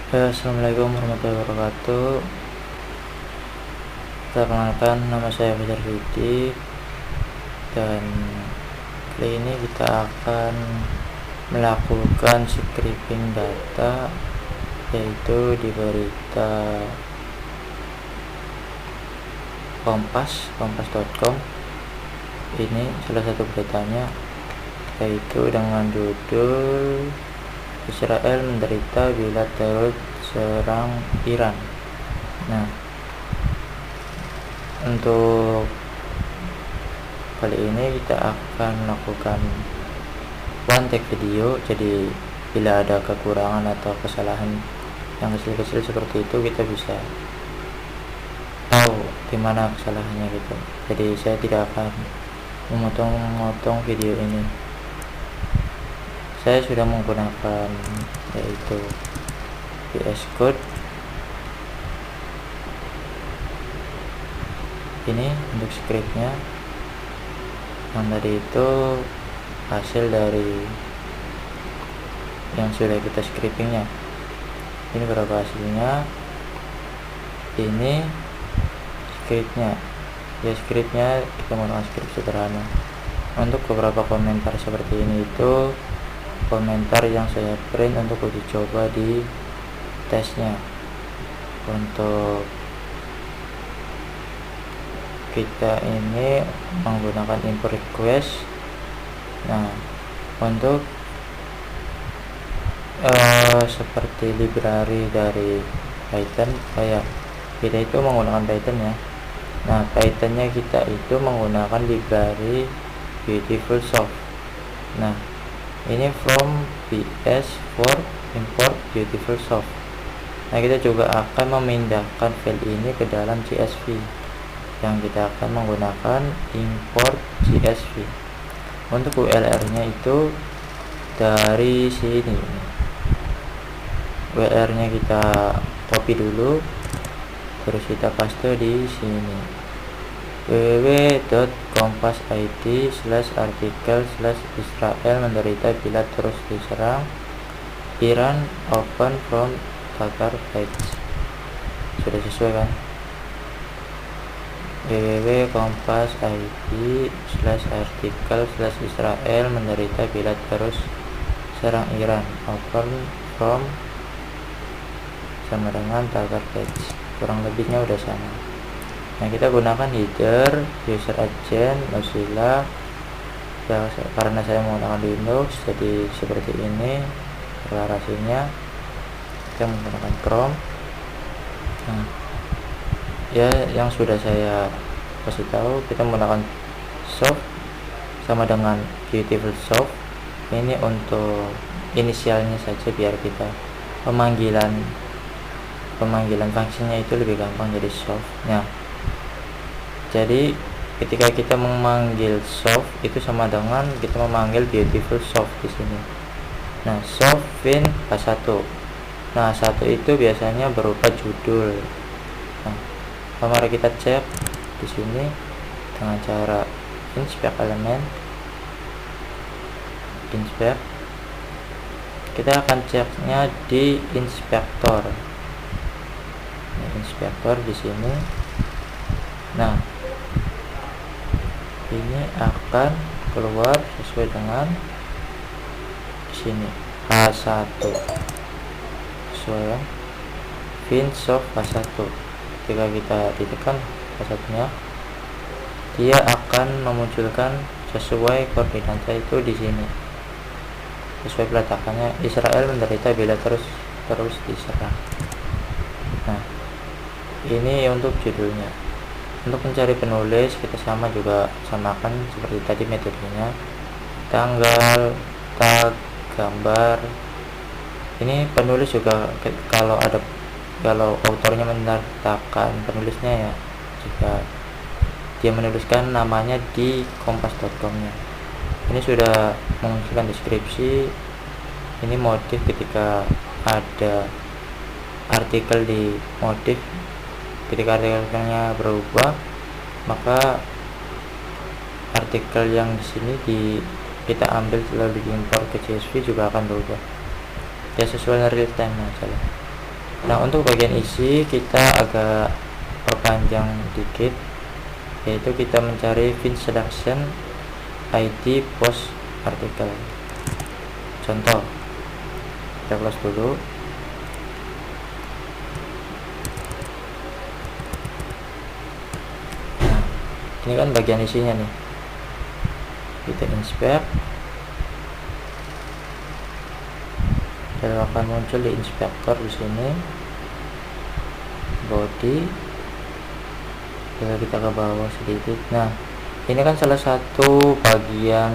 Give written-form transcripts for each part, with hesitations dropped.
Assalamualaikum warahmatullahi wabarakatuh. Perkenalkan, nama saya Fajar Fidik, dan kali ini kita akan melakukan scraping data, yaitu di berita kompas.com. Ini salah satu beritanya, yaitu dengan judul Israel menderita bila terus serang Iran. Nah, untuk kali ini kita akan melakukan one take video. Jadi bila ada kekurangan atau kesalahan yang kecil-kecil seperti itu, kita bisa tahu di mana kesalahannya gitu. Jadi saya tidak akan memotong video ini. Saya sudah menggunakan yaitu VS Code. Ini untuk scriptnya, yang tadi itu hasil dari yang sudah kita scriptingnya. Ini berapa hasilnya, ini scriptnya. Ya, scriptnya kita menggunakan script sederhana. Untuk beberapa komentar seperti ini itu komentar yang saya print untuk uji coba di tesnya. Untuk kita ini menggunakan import request. Nah, untuk seperti library dari Python, kayak kita itu menggunakan Python ya. Nah, Pythonnya kita itu menggunakan library Beautifulsoft. Nah, ini from VS for import Beautifulsoft. Nah, kita juga akan memindahkan file ini ke dalam CSV, yang kita akan menggunakan import CSV. Untuk URL nya itu dari sini. URL nya kita copy dulu, terus kita paste di sini, www.kompas.id/artikel/Israel menderita bila terus diserang Iran, open from Qatar page. Sudah sesuai kan? www.kompas.id/artikel/Israel menderita bila terus serang Iran, open from sama dengan Qatar page. Kurang lebihnya udah sama. Nah, kita gunakan header user agent Mozilla ya, karena saya menggunakan Linux, jadi seperti ini deklarasinya. Kita menggunakan Chrome. Nah, ya, yang sudah saya kasih tahu, kita menggunakan soft sama dengan Beautifulsoft. Ini untuk inisialnya saja, biar kita pemanggilan fungsinya itu lebih gampang, jadi soft. Nah, jadi ketika kita memanggil soft itu sama dengan kita memanggil Beautifulsoft di sini. Nah, soft fin H1. Nah, satu itu biasanya berupa judul. Nah, mari kita cek di sini dengan cara inspect element. Inspect. Kita akan ceknya di inspektor. Inspektor di sini. Nah, ini akan keluar sesuai dengan sini H1 sesuai ya, finsoft H1. Ketika kita ditekan H1 nya, dia akan memunculkan sesuai koordinatnya itu di sini, sesuai peletakannya. Israel menderita bila terus diserang. Nah, ini untuk judulnya. Untuk mencari penulis, kita juga samakan seperti tadi metodenya, tanggal, tag, gambar. Ini penulis juga kalau autornya menyertakan penulisnya ya, jika dia menuliskan namanya di kompas.com nya. Ini sudah mengunculkan deskripsi. Ini motif, ketika ada artikel di motif, ketika artikelnya berubah, maka artikel yang di sini kita ambil lalu diimpor ke CSV juga akan berubah. Ya, sesuai real time aja lah. Nah, untuk bagian isi kita agak perpanjang dikit, yaitu kita mencari fin selection ID post artikel. Contoh, kita close dulu. Nah, ini kan bagian isinya nih. Kita inspect, dan akan muncul di inspektor di sini. Body, kita ke bawah sedikit. Nah, ini kan salah satu bagian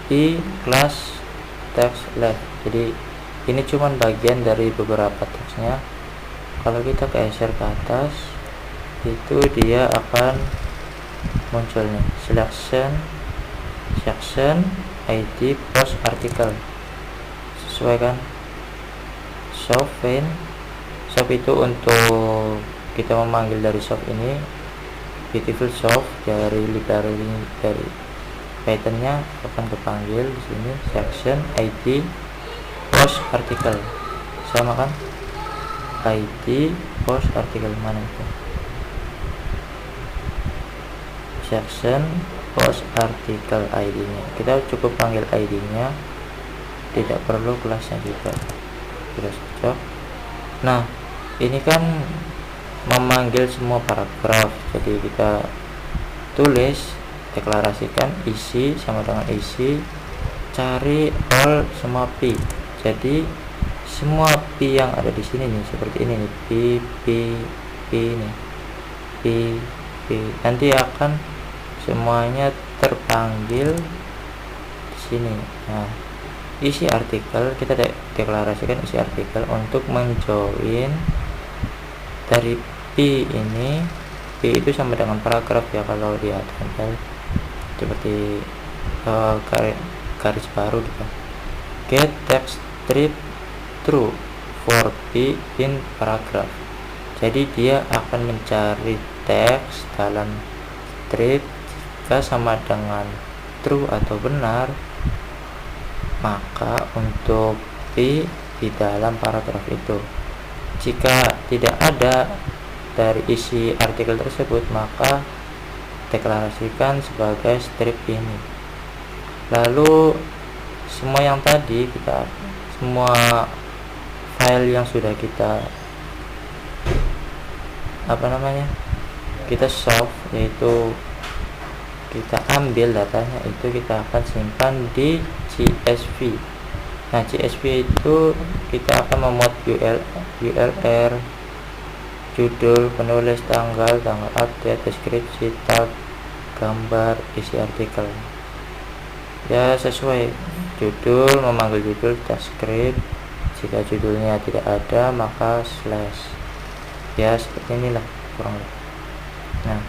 di kelas text left. Jadi ini cuman bagian dari beberapa teksnya. Kalau kita geser ke atas, itu dia akan muncul nih selection section ID post article. Sesuai kan? Shop itu untuk kita memanggil dari shop ini, beautiful shop dari library dari Python-nya akan kepanggil di sini section ID post article. Sama kan? ID post article mana itu? Section post article ID-nya. Kita cukup panggil ID-nya, tidak perlu kelasnya juga. Sudah cocok. Nah, ini kan memanggil semua paragraf. Jadi kita tulis, deklarasikan isi sama dengan isi, cari all semua p. Jadi semua p yang ada di sini nih seperti ini nih, p nih, p nanti akan semuanya terpanggil di sini. Nah, isi artikel kita deklarasikan isi artikel untuk menjoin dari p ini. P itu sama dengan paragraf ya kalau di HTML, seperti garis baru gitu. Get text strip true for p in paragraph. Jadi dia akan mencari teks dalam strip jika sama dengan true atau benar, maka untuk p di dalam paragraf itu. Jika tidak ada dari isi artikel tersebut, maka deklarasikan sebagai strip ini. Lalu semua yang tadi semua file yang sudah kita kita solve, yaitu kita ambil datanya, itu kita akan simpan di CSV. Nah, CSV itu kita akan memuat URL, judul, penulis, tanggal update, deskripsi, tab, gambar, isi artikel. Ya, sesuai judul, memanggil judul, deskrip. Jika judulnya tidak ada, maka slash. Ya, seperti inilah kurang lebih. Nah,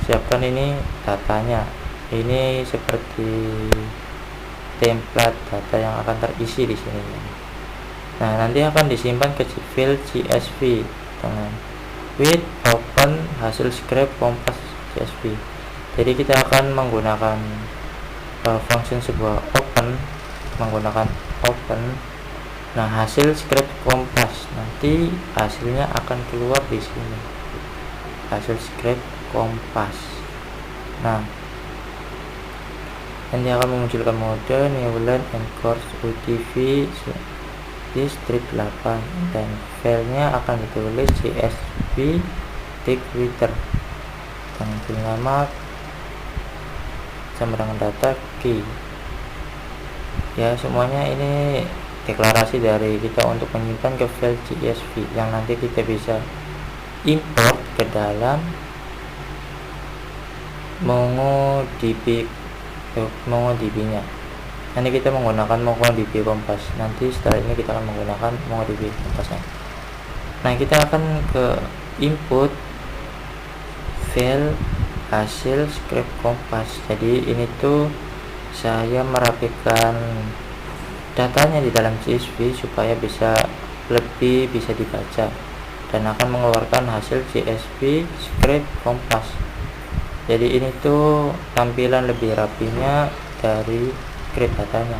siapkan ini datanya. Ini seperti template data yang akan terisi di sini. Nah, nanti akan disimpan ke file CSV dengan with open hasil script kompas CSV. Jadi kita akan menggunakan function sebuah open, menggunakan open. Nah, hasil script kompas nanti hasilnya akan keluar di sini. Hasil script kompas. Nah, nanti akan memunculkan mode Newland and course UTV di strip 8 dan filenya akan ditulis CSV Twitter dengan nama sama dengan data key. Ya, semuanya ini deklarasi dari kita untuk menyimpan ke file CSV yang nanti kita bisa import ke dalam MongoDB-nya. Nanti kita menggunakan MongoDB Kompas. Nanti setelah ini kita akan menggunakan MongoDB Kompasnya. Nah, kita akan ke input file hasil script kompas. Jadi ini tuh saya merapikan datanya di dalam CSV supaya lebih bisa dibaca dan akan mengeluarkan hasil CSV script kompas. Jadi ini tuh tampilan lebih rapinya dari script datanya.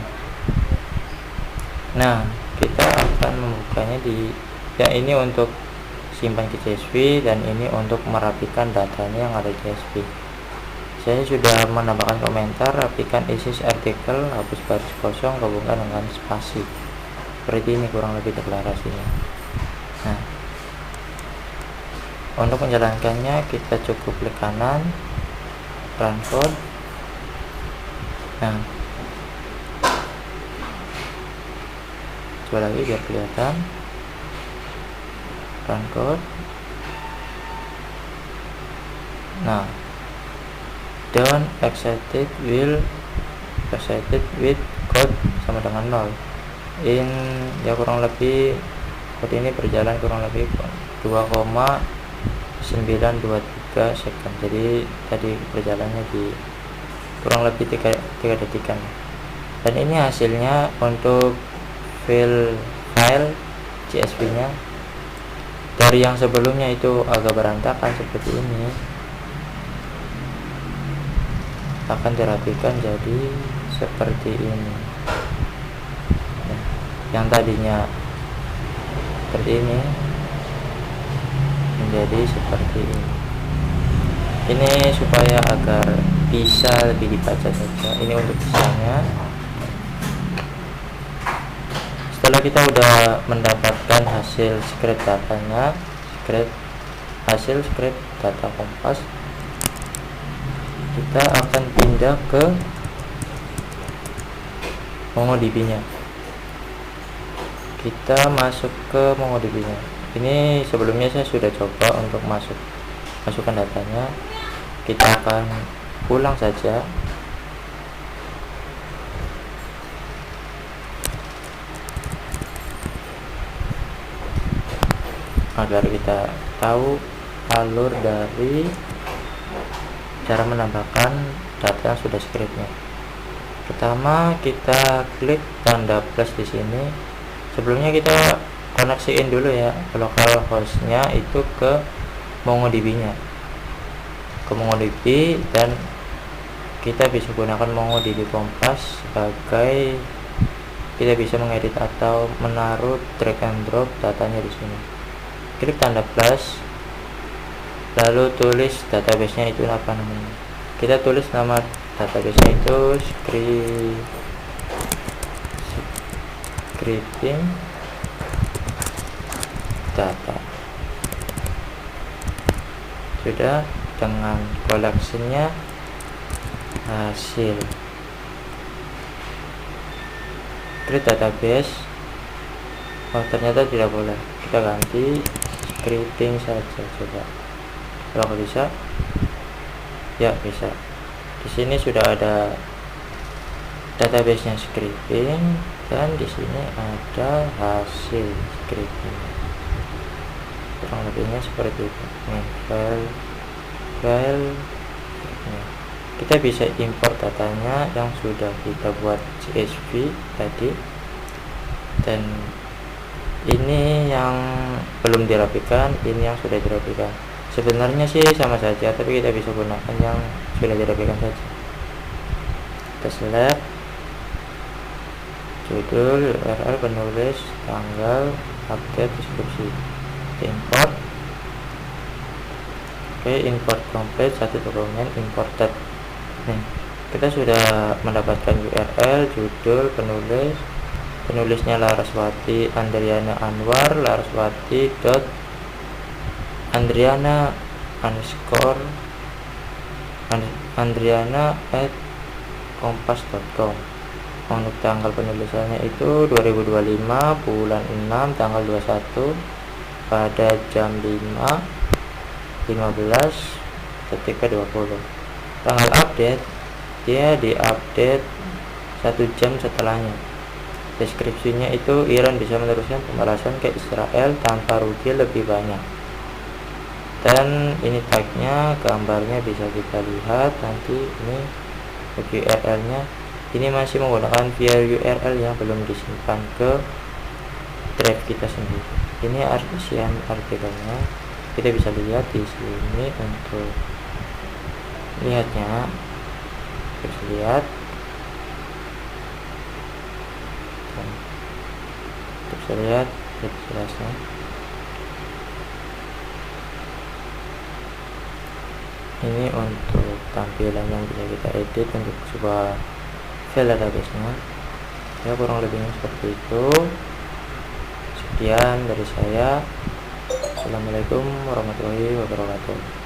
Nah, kita akan membukanya di ya. Ini untuk simpan ke CSV dan ini untuk merapikan datanya yang ada di CSV. Saya sudah menambahkan komentar, rapikan isi artikel, hapus baris kosong, gabungkan dengan spasi. Seperti ini kurang lebih deklarasinya. Nah, untuk menjalankannya kita cukup klik kanan, run code. Nah, coba lagi biar kelihatan, run code. Nah, don't excited with code sama dengan 0. Ya kurang lebih kode ini berjalan kurang lebih 2,923 second. Jadi tadi berjalannya di kurang lebih 3 detikan. Dan ini hasilnya untuk file CSV nya. Dari yang sebelumnya itu agak berantakan seperti ini, akan dirapikan jadi seperti ini. Yang tadinya seperti ini menjadi seperti ini. Ini supaya agar bisa lebih dibaca saja. Ini untuk misalnya, setelah kita udah mendapatkan hasil script datanya, hasil script data Kompas, kita akan pindah ke MongoDB nya. Kita masuk ke MongoDB nya. Ini sebelumnya saya sudah coba untuk masukkan datanya. Kita akan ulang saja. Agar kita tahu alur dari cara menambahkan data yang sudah scriptnya. Pertama kita klik tanda plus di sini. Sebelumnya kita koneksiin dulu ya localhost-nya itu ke MongoDB-nya, ke MongoDB, dan kita bisa gunakan MongoDB Kompas sebagai kita bisa mengedit atau menaruh drag and drop datanya di sini. Klik tanda plus, lalu tulis database-nya itu apa namanya. Kita tulis nama database-nya itu scripting data. Sudah, dengan koleksinya hasil create database. Oh, ternyata tidak boleh, kita ganti scripting saja. Coba kalau bisa, ya bisa. Di sini sudah ada database-nya scripting, dan di sini ada hasil scripting. Kurang lebihnya seperti itu. Nih, file. Kita bisa import datanya yang sudah kita buat CSV tadi, dan ini yang belum dirapikan, ini yang sudah dirapikan. Sebenarnya sih sama saja, tapi kita bisa gunakan yang sudah dirapikan saja. Kita select judul, URL, penulis, tanggal, update, deskripsi. Kita import. Oke, import complete, satu dokumen imported. Nih, kita sudah mendapatkan URL, judul, penulisnya Laraswati Andriana Anwar, Laraswati Andriana @kompas.com. Untuk tanggal penulisannya itu 2025 bulan 6 tanggal 21 pada jam 5:15:20. Tanggal update dia diupdate 1 jam setelahnya. Deskripsinya itu Iran bisa meneruskan pembalasan ke Israel tanpa rugi lebih banyak. Dan ini tagnya, gambarnya bisa kita lihat nanti. Ini URL nya, ini masih menggunakan file URL yang belum disimpan ke drive kita sendiri. Ini isian artikelnya, kita bisa lihat di sini. Untuk lihatnya bisa lihat, bisa lihat jelasnya. Ini untuk tampilan yang bisa kita edit untuk sebuah file database-nya. Ya, kurang lebihnya seperti itu. Sekian dari saya. Assalamualaikum warahmatullahi wabarakatuh.